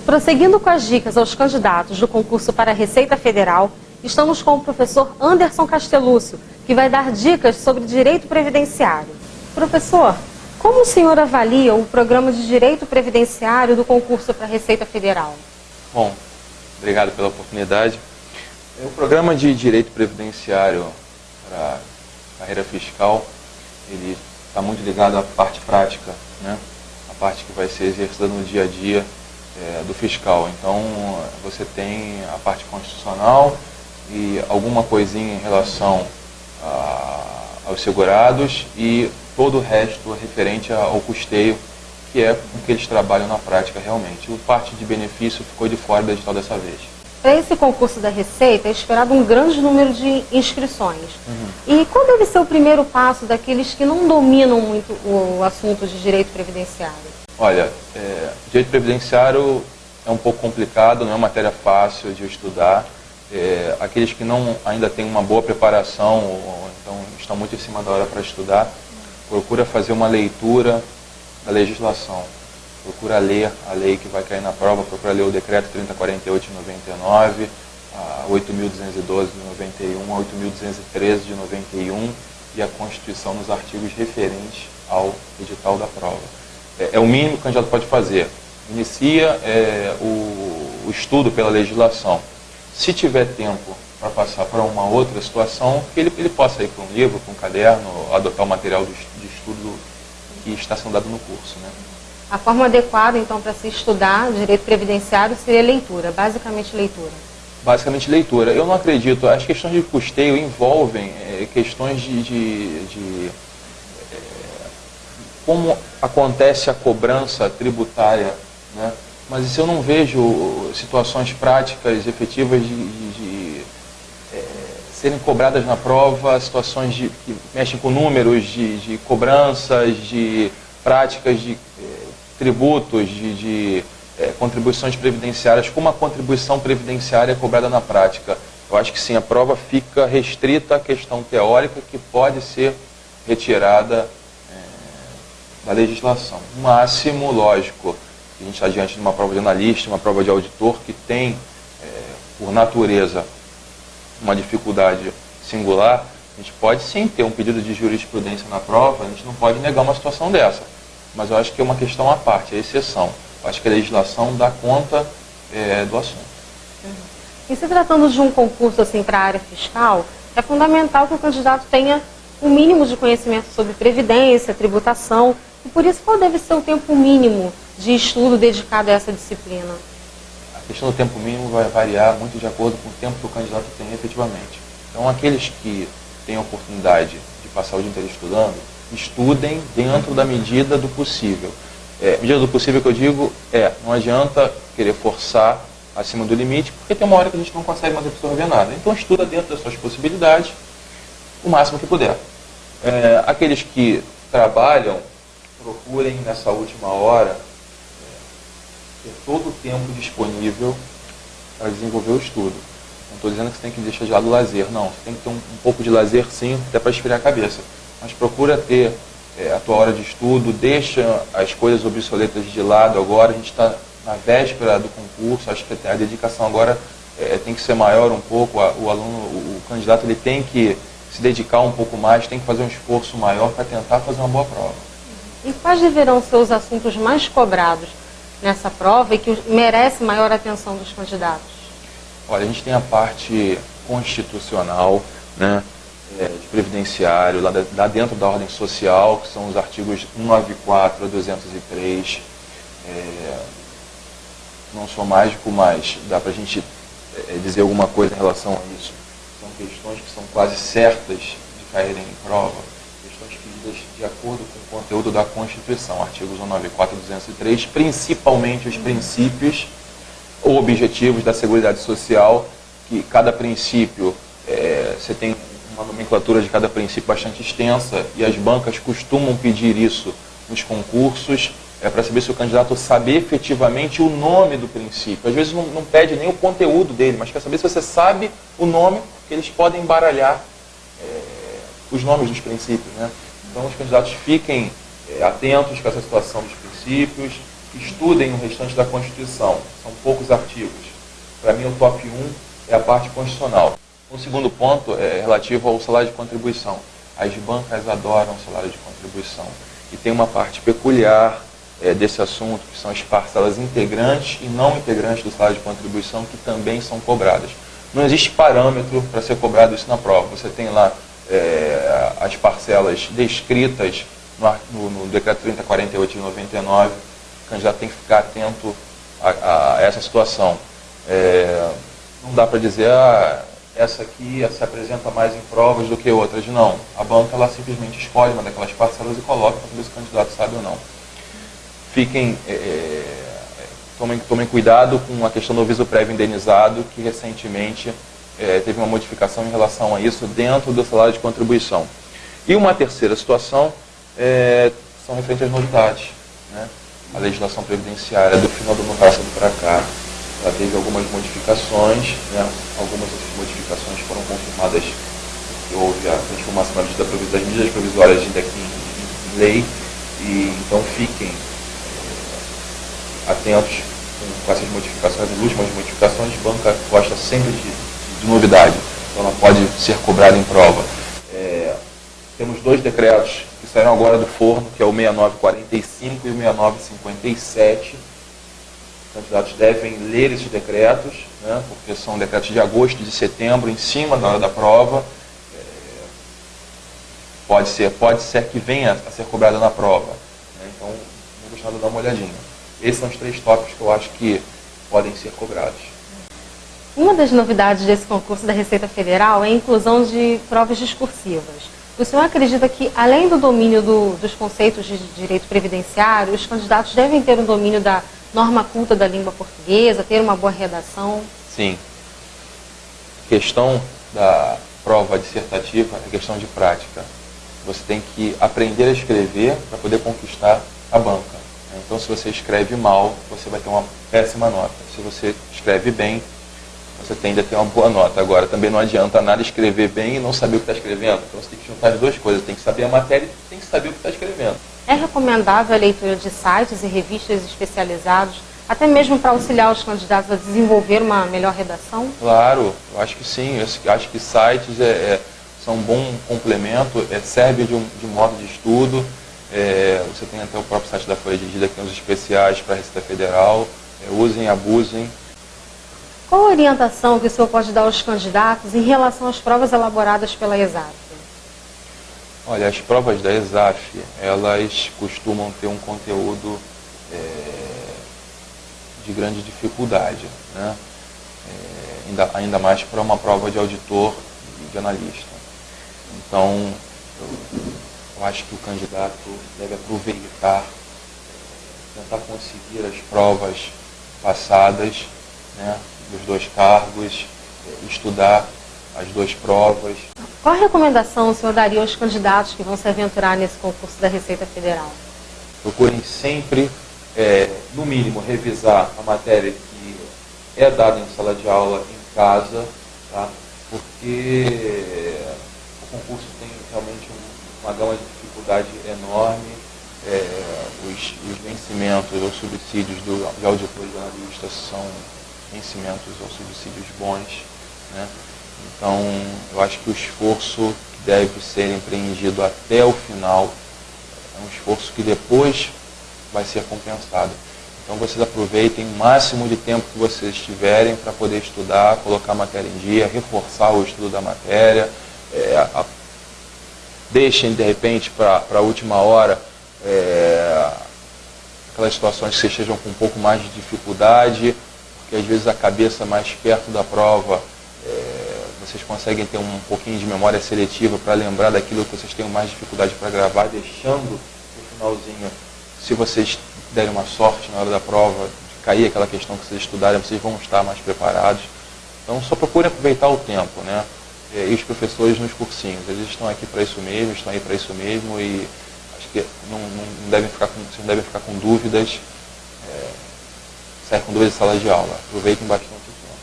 Prosseguindo com as dicas aos candidatos do concurso para a Receita Federal, estamos com o professor Anderson Castelúcio, que vai dar dicas sobre direito previdenciário. Professor, como o senhor avalia o programa de direito previdenciário do concurso para a Receita Federal? Bom, obrigado pela oportunidade. O programa de direito previdenciário para a carreira fiscal, ele está muito ligado à parte prática, né? A parte que vai ser exercida no dia a dia do fiscal. Então, você tem a parte constitucional e alguma coisinha em relação aos segurados e todo o resto referente ao custeio, que é com que eles trabalham na prática realmente. A parte de benefício ficou de fora do edital dessa vez. Para esse concurso da Receita é esperado um grande número de inscrições. E qual deve ser o primeiro passo daqueles que não dominam muito o assunto de direito previdenciário? Olha, direito previdenciário é um pouco complicado, não é uma matéria fácil de estudar. Aqueles que ainda têm uma boa preparação, ou então estão muito em cima da hora para estudar, procura fazer uma leitura da legislação. Procura ler a lei que vai cair na prova, procura ler o decreto 3048 de 99, a 8.212 de 91, a 8.213 de 91 e a Constituição nos artigos referentes ao edital da prova. É o mínimo que o candidato pode fazer. Inicia o estudo pela legislação. Se tiver tempo para passar para uma outra situação, que ele possa ir para um livro, para um caderno, adotar o material de estudo que está sendo dado no curso, né? A forma adequada, então, para se estudar direito previdenciário seria leitura, basicamente leitura. Basicamente leitura. Eu não acredito. As questões de custeio envolvem questões de como acontece a cobrança tributária, né? Mas isso eu não vejo situações práticas, efetivas de serem cobradas na prova, situações que mexem com números de cobranças, de práticas de tributos, de contribuições previdenciárias, como a contribuição previdenciária é cobrada na prática. Eu acho que sim, a prova fica restrita à questão teórica que pode ser retirada da legislação. No máximo, lógico, a gente está diante de uma prova de analista, uma prova de auditor que tem, por natureza, uma dificuldade singular. A gente pode sim ter um pedido de jurisprudência na prova, a gente não pode negar uma situação dessa. Mas eu acho que é uma questão à parte, é exceção. Eu acho que a legislação dá conta do assunto. E se tratando de um concurso assim, para a área fiscal, é fundamental que o candidato tenha um mínimo de conhecimento sobre previdência, tributação, e por isso qual deve ser o tempo mínimo de estudo dedicado a essa disciplina? A questão do tempo mínimo vai variar muito de acordo com o tempo que o candidato tem efetivamente. Então, aqueles que têm a oportunidade de passar o dia inteiro estudando, estudem dentro da medida do possível. Medida do possível que eu digo não adianta querer forçar acima do limite, porque tem uma hora que a gente não consegue mais absorver nada. Então estuda dentro das suas possibilidades, o máximo que puder. Aqueles que trabalham, procurem nessa última hora ter todo o tempo disponível para desenvolver o estudo. Não estou dizendo que você tem que deixar de lado o lazer, não. Você tem que ter um pouco de lazer sim, até para esfriar a cabeça. Mas procura ter a tua hora de estudo, deixa as coisas obsoletas de lado agora. A gente está na véspera do concurso, acho que a dedicação agora tem que ser maior um pouco. O aluno, o candidato, ele tem que se dedicar um pouco mais, tem que fazer um esforço maior para tentar fazer uma boa prova. E quais deverão ser os assuntos mais cobrados nessa prova e que merece maior atenção dos candidatos? Olha, a gente tem a parte constitucional, né? De previdenciário, lá dentro da ordem social, que são os artigos 194 a 203. Não sou mágico, mas dá para a gente dizer alguma coisa em relação a isso. São questões que são quase certas de caírem em prova, questões pedidas de acordo com o conteúdo da Constituição, artigos 194 a 203, principalmente os princípios ou objetivos da Seguridade Social, que cada princípio, você tem uma nomenclatura de cada princípio bastante extensa e as bancas costumam pedir isso nos concursos, para saber se o candidato sabe efetivamente o nome do princípio. Às vezes não pede nem o conteúdo dele, mas quer saber se você sabe o nome, porque eles podem embaralhar os nomes dos princípios, né? Então os candidatos fiquem atentos com essa situação dos princípios estudem o restante da Constituição. São poucos artigos. Para mim, o top 1 é a parte constitucional. O segundo ponto é relativo ao salário de contribuição. As bancas adoram o salário de contribuição. E tem uma parte peculiar desse assunto, que são as parcelas integrantes e não integrantes do salário de contribuição, que também são cobradas. Não existe parâmetro para ser cobrado isso na prova. Você tem lá as parcelas descritas no Decreto 3048 de 99. O candidato tem que ficar atento a essa situação. Não dá para dizer, essa aqui se apresenta mais em provas do que outras. Não. A banca ela simplesmente escolhe uma daquelas parcelas e coloca para saber se o candidato sabe ou não. Tomem cuidado com a questão do aviso prévio indenizado, que recentemente teve uma modificação em relação a isso dentro do salário de contribuição. E uma terceira situação são referentes às novidades. Né? A legislação previdenciária do final do ano passado para cá, ela teve algumas modificações, né? Algumas dessas modificações foram confirmadas, houve a transformação das medidas provisórias ainda aqui em lei, e então fiquem atentos com essas modificações, as últimas modificações. A banca gosta sempre de novidade, então ela pode ser cobrada em prova. Temos 2 decretos que saíram agora do forno, que é o 6945 e o 6957. Os candidatos devem ler esses decretos, né, porque são decretos de agosto e de setembro, em cima da hora da prova. Pode ser que venha a ser cobrada na prova. Né, então, vou deixar de dar uma olhadinha. Esses são os 3 tópicos que eu acho que podem ser cobrados. Uma das novidades desse concurso da Receita Federal é a inclusão de provas discursivas. O senhor acredita que, além do domínio dos conceitos de direito previdenciário, os candidatos devem ter um domínio da norma culta da língua portuguesa, ter uma boa redação? Sim. A questão da prova dissertativa é questão de prática. Você tem que aprender a escrever para poder conquistar a banca. Então, se você escreve mal, você vai ter uma péssima nota. Se você escreve bem, você tende a ter uma boa nota. Agora, também não adianta nada escrever bem e não saber o que está escrevendo. Então, você tem que juntar as 2 coisas. Tem que saber a matéria e tem que saber o que está escrevendo. É recomendável a leitura de sites e revistas especializados, até mesmo para auxiliar os candidatos a desenvolver uma melhor redação? Claro, eu acho que sim. Eu acho que sites são um bom complemento, serve de modo de estudo. Você tem até o próprio site da Folha de Dívida, que tem os especiais para a Receita Federal. Usem, abusem. Qual a orientação que o senhor pode dar aos candidatos em relação às provas elaboradas pela ESAF? Olha, as provas da ESAF, elas costumam ter um conteúdo de grande dificuldade, né? Ainda mais para uma prova de auditor e de analista. Então, eu acho que o candidato deve aproveitar, tentar conseguir as provas passadas, né, dos 2 cargos, estudar as 2 provas. Qual a recomendação o senhor daria aos candidatos que vão se aventurar nesse concurso da Receita Federal? Procurem sempre, no mínimo, revisar a matéria que é dada em sala de aula em casa, tá? Porque o concurso tem realmente uma gama de dificuldade enorme. Os vencimentos ou subsídios de auditor e de analista são vencimentos ou subsídios bons, né? Então, eu acho que o esforço que deve ser empreendido até o final é um esforço que depois vai ser compensado. Então, vocês aproveitem o máximo de tempo que vocês tiverem para poder estudar, colocar a matéria em dia, reforçar o estudo da matéria. Deixem, de repente, para a última hora aquelas situações que vocês estejam com um pouco mais de dificuldade, porque às vezes a cabeça mais perto da prova, vocês conseguem ter um pouquinho de memória seletiva para lembrar daquilo que vocês têm mais dificuldade para gravar, deixando no finalzinho, se vocês derem uma sorte na hora da prova, de cair aquela questão que vocês estudarem, vocês vão estar mais preparados. Então, só procurem aproveitar o tempo, né? E os professores nos cursinhos, eles estão aqui para isso mesmo, estão aí para isso mesmo, e acho que vocês não devem ficar com dúvidas, sair com dúvidas de sala de aula. Aproveitem bastante o tempo.